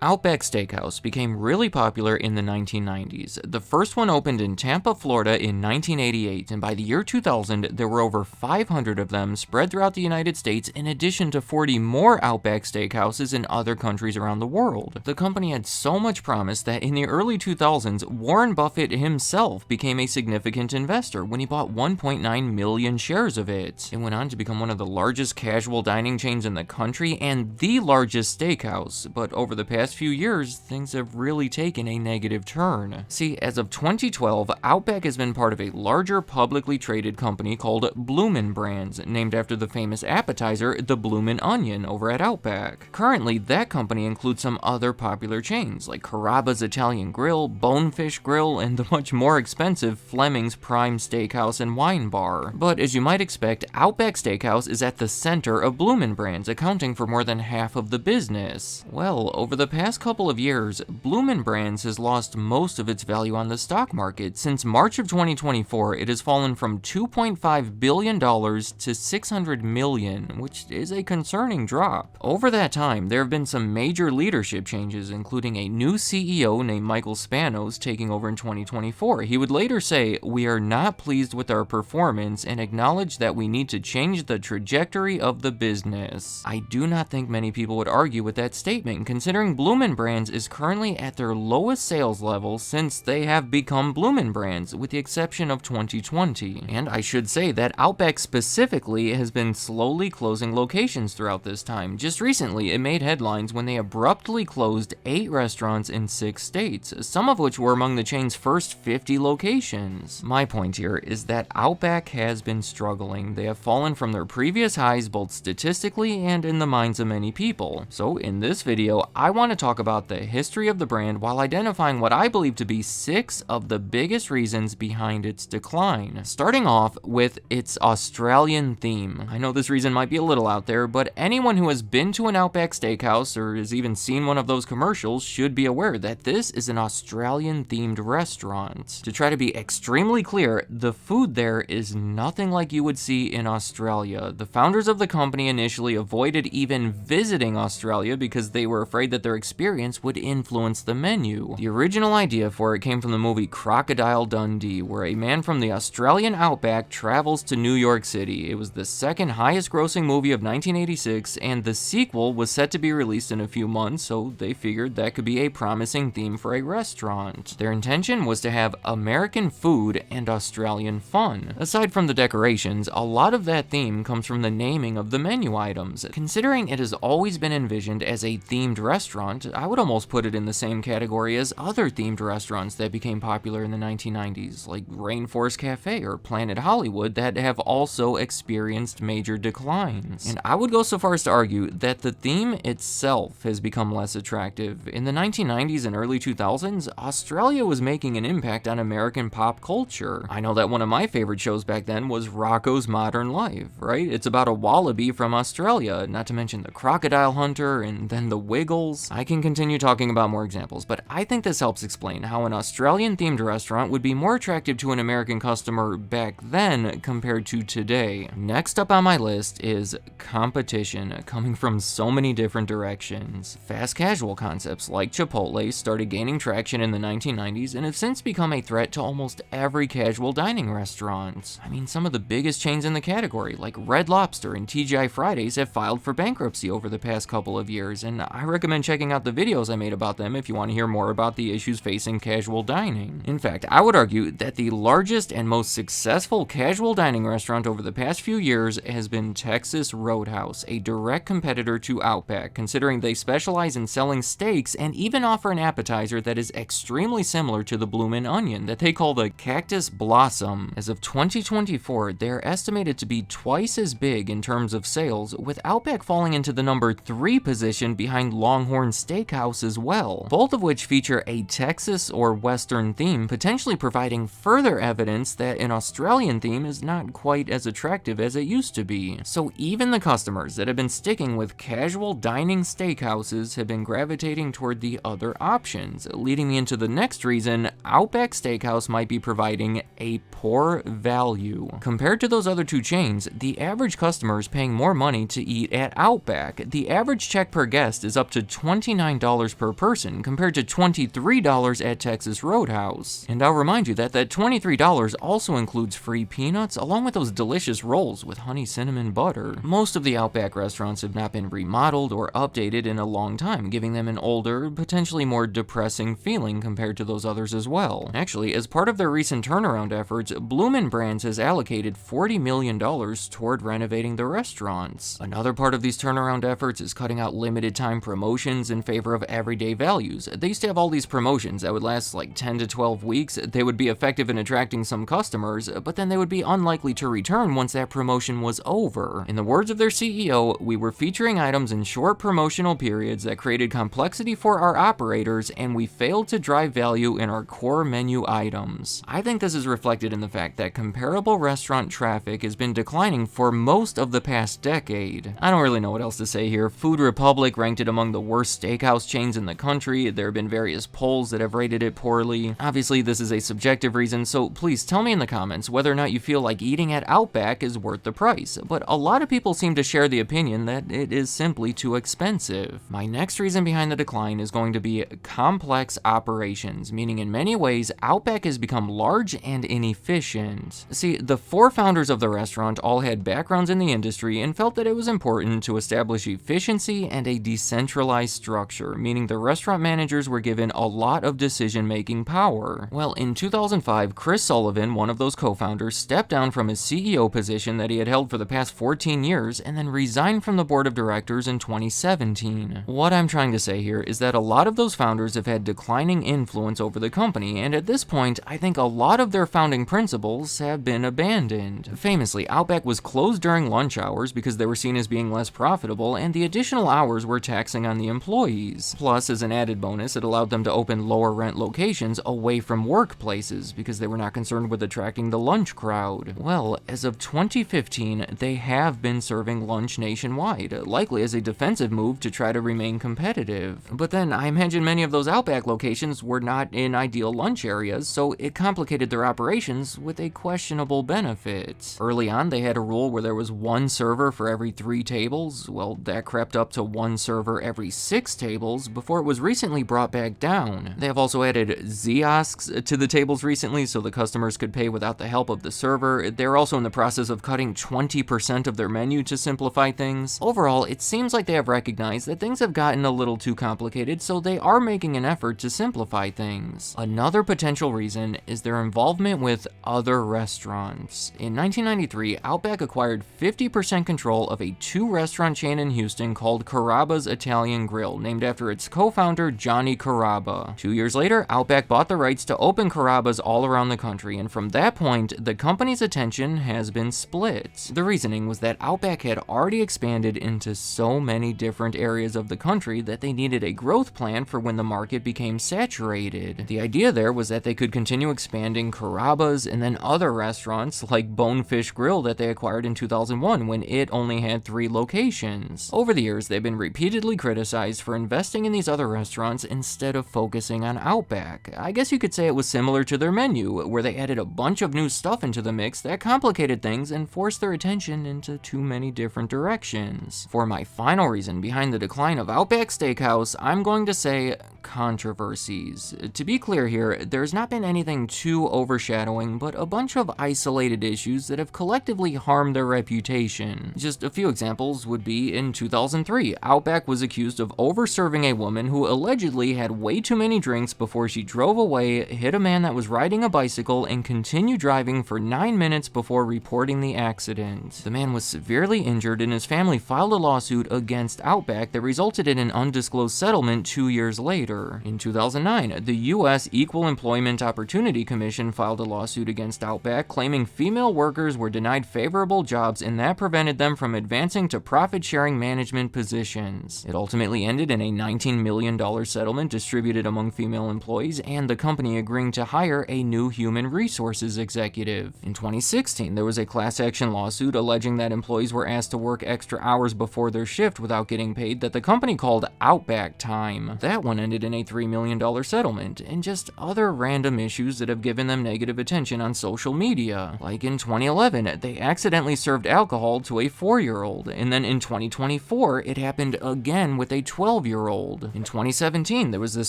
Outback Steakhouse became really popular in the 1990s. The first one opened in Tampa, Florida in 1988, and by the year 2000, there were over 500 of them spread throughout the United States, in addition to 40 more Outback Steakhouses in other countries around the world. The company had so much promise that in the early 2000s, Warren Buffett himself became a significant investor when he bought 1.9 million shares of it. It went on to become one of the largest casual dining chains in the country and the largest steakhouse, but over the past few years, things have really taken a negative turn. See, as of 2012, Outback has been part of a larger publicly traded company called Bloomin' Brands, named after the famous appetizer, the Bloomin' Onion, over at Outback. Currently, that company includes some other popular chains, like Carrabba's Italian Grill, Bonefish Grill, and the much more expensive Fleming's Prime Steakhouse and Wine Bar. But as you might expect, Outback Steakhouse is at the center of Bloomin' Brands, accounting for more than half of the business. Well, over the past couple of years, Bloomin' Brands has lost most of its value on the stock market. Since March of 2024, it has fallen from $2.5 billion to $600 million, which is a concerning drop. Over that time, there have been some major leadership changes, including a new CEO named Michael Spanos taking over in 2024. He would later say, "We are not pleased with our performance and acknowledge that we need to change the trajectory of the business." I do not think many people would argue with that statement, considering Bloomin' Brands is currently at their lowest sales level since they have become Bloomin' Brands, with the exception of 2020. And I should say that Outback specifically has been slowly closing locations throughout this time. Just recently, it made headlines when they abruptly closed 8 restaurants in 6 states, some of which were among the chain's first 50 locations. My point here is that Outback has been struggling. They have fallen from their previous highs both statistically and in the minds of many people. So in this video, I want to talk about the history of the brand while identifying what I believe to be 6 of the biggest reasons behind its decline. Starting off with its Australian theme. I know this reason might be a little out there, but anyone who has been to an Outback Steakhouse or has even seen one of those commercials should be aware that this is an Australian themed restaurant. To try to be extremely clear, the food there is nothing like you would see in Australia. The founders of the company initially avoided even visiting Australia because they were afraid that their experience would influence the menu. The original idea for it came from the movie Crocodile Dundee, where a man from the Australian outback travels to New York City. It was the second highest grossing movie of 1986, and the sequel was set to be released in a few months, so they figured that could be a promising theme for a restaurant. Their intention was to have American food and Australian fun. Aside from the decorations, a lot of that theme comes from the naming of the menu items. Considering it has always been envisioned as a themed restaurant, I would almost put it in the same category as other themed restaurants that became popular in the 1990s, like Rainforest Cafe or Planet Hollywood, that have also experienced major declines. And I would go so far as to argue that the theme itself has become less attractive. In the 1990s and early 2000s, Australia was making an impact on American pop culture. I know that one of my favorite shows back then was Rocko's Modern Life, right? It's about a wallaby from Australia, not to mention the Crocodile Hunter and then the Wiggles. I can continue talking about more examples, but I think this helps explain how an Australian-themed restaurant would be more attractive to an American customer back then compared to today. Next up on my list is competition, coming from so many different directions. Fast casual concepts like Chipotle started gaining traction in the 1990s and have since become a threat to almost every casual dining restaurant. I mean, some of the biggest chains in the category, like Red Lobster and TGI Fridays, have filed for bankruptcy over the past couple of years, and I recommend checking out the videos I made about them if you want to hear more about the issues facing casual dining. In fact, I would argue that the largest and most successful casual dining restaurant over the past few years has been Texas Roadhouse, a direct competitor to Outback, considering they specialize in selling steaks and even offer an appetizer that is extremely similar to the Bloomin' Onion that they call the Cactus Blossom. As of 2024, they are estimated to be twice as big in terms of sales, with Outback falling into the number 3 position behind Longhorn Steakhouse as well, both of which feature a Texas or Western theme, potentially providing further evidence that an Australian theme is not quite as attractive as it used to be. So even the customers that have been sticking with casual dining steakhouses have been gravitating toward the other options, leading me into the next reason Outback Steakhouse might be providing a poor value. Compared to those other two chains, the average customer is paying more money to eat at Outback. The average check per guest is up to $29 per person compared to $23 at Texas Roadhouse. And I'll remind you that $23 also includes free peanuts along with those delicious rolls with honey cinnamon butter. Most of the Outback restaurants have not been remodeled or updated in a long time, giving them an older, potentially more depressing feeling compared to those others as well. Actually, as part of their recent turnaround efforts, Bloomin' Brands has allocated $40 million toward renovating the restaurants. Another part of these turnaround efforts is cutting out limited time promotions in favor of everyday values. They used to have all these promotions that would last like 10 to 12 weeks. They would be effective in attracting some customers, but then they would be unlikely to return once that promotion was over. In the words of their CEO, we were featuring items in short promotional periods that created complexity for our operators, and we failed to drive value in our core menu items. I think this is reflected in the fact that comparable restaurant traffic has been declining for most of the past decade. I don't really know what else to say here. Food Republic ranked it among the worst steakhouse chains in the country. There have been various polls that have rated it poorly. Obviously, this is a subjective reason, so please tell me in the comments whether or not you feel like eating at Outback is worth the price, but a lot of people seem to share the opinion that it is simply too expensive. My next reason behind the decline is going to be complex operations, meaning in many ways, Outback has become large and inefficient. See, the four founders of the restaurant all had backgrounds in the industry and felt that it was important to establish efficiency and a decentralized structure, meaning the restaurant managers were given a lot of decision-making power. Well, in 2005, Chris Sullivan, one of those co-founders, stepped down from his CEO position that he had held for the past 14 years and then resigned from the board of directors in 2017. What I'm trying to say here is that a lot of those founders have had declining influence over the company, and at this point, I think a lot of their founding principles have been abandoned. Famously, Outback was closed during lunch hours because they were seen as being less profitable, and the additional hours were taxing on the employees. Plus, as an added bonus, it allowed them to open lower rent locations away from workplaces because they were not concerned with attracting the lunch crowd. Well, as of 2015, they have been serving lunch nationwide, likely as a defensive move to try to remain competitive. But then, I imagine many of those Outback locations were not in ideal lunch areas, so it complicated their operations with a questionable benefit. Early on, they had a rule where there was one server for every 3 tables. Well, that crept up to one server every 6 tables before it was recently brought back down. They have also added kiosks to the tables recently so the customers could pay without the help of the server. They're also in the process of cutting 20% of their menu to simplify things. Overall, it seems like they have recognized that things have gotten a little too complicated, so they are making an effort to simplify things. Another potential reason is their involvement with other restaurants. In 1993, Outback acquired 50% control of a 2-restaurant chain in Houston called Carrabba's Italian Grill, named after its co-founder Johnny Carrabba. 2 years later, Outback bought the rights to open Carrabba's all around the country, and from that point, the company's attention has been split. The reasoning was that Outback had already expanded into so many different areas of the country that they needed a growth plan for when the market became saturated. The idea there was that they could continue expanding Carrabba's and then other restaurants like Bonefish Grill that they acquired in 2001 when it only had 3 locations. Over the years, they've been repeatedly criticized for investing in these other restaurants instead of focusing on Outback. I guess you could say it was similar to their menu, where they added a bunch of new stuff into the mix that complicated things and forced their attention into too many different directions. For my final reason behind the decline of Outback Steakhouse, I'm going to say controversies. To be clear here, there's not been anything too overshadowing, but a bunch of isolated issues that have collectively harmed their reputation. Just a few examples would be in 2003, Outback was accused of over-serving a woman who allegedly had way too many drinks before she drove away, hit a man that was riding a bicycle, and continued driving for 9 minutes before reporting the accident. The man was severely injured and his family filed a lawsuit against Outback that resulted in an undisclosed settlement 2 years later. later. In 2009, the U.S. Equal Employment Opportunity Commission filed a lawsuit against Outback, claiming female workers were denied favorable jobs and that prevented them from advancing to profit-sharing management positions. It ultimately ended in a $19 million settlement distributed among female employees and the company agreeing to hire a new human resources executive. In 2016, there was a class action lawsuit alleging that employees were asked to work extra hours before their shift without getting paid that the company called Outback time. That one ended in a $3 million settlement, and just other random issues that have given them negative attention on social media. Like in 2011, they accidentally served alcohol to a 4-year-old, and then in 2024, it happened again with a 12-year-old. In 2017, there was this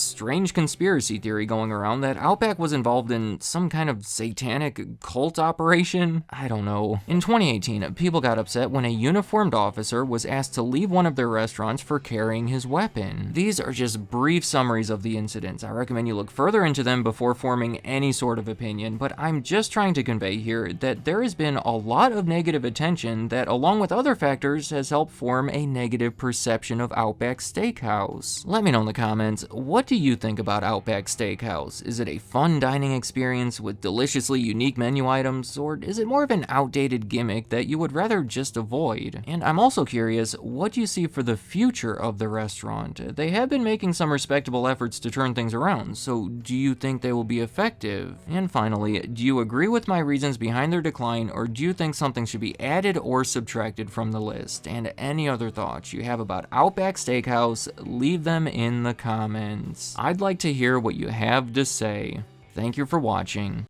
strange conspiracy theory going around that Outback was involved in some kind of satanic cult operation. I don't know. In 2018, people got upset when a uniformed officer was asked to leave one of their restaurants for carrying his weapon. These are just brief summaries of the incidents. I recommend you look further into them before forming any sort of opinion, but I'm just trying to convey here that there has been a lot of negative attention that, along with other factors, has helped form a negative perception of Outback Steakhouse. Let me know in the comments, what do you think about Outback Steakhouse? Is it a fun dining experience with deliciously unique menu items, or is it more of an outdated gimmick that you would rather just avoid? And I'm also curious, what do you see for the future of the restaurant? They have been making some respectable efforts to turn things around, so do you think they will be effective? And finally, do you agree with my reasons behind their decline, or do you think something should be added or subtracted from the list? And any other thoughts you have about Outback Steakhouse, leave them in the comments. I'd like to hear what you have to say. Thank you for watching.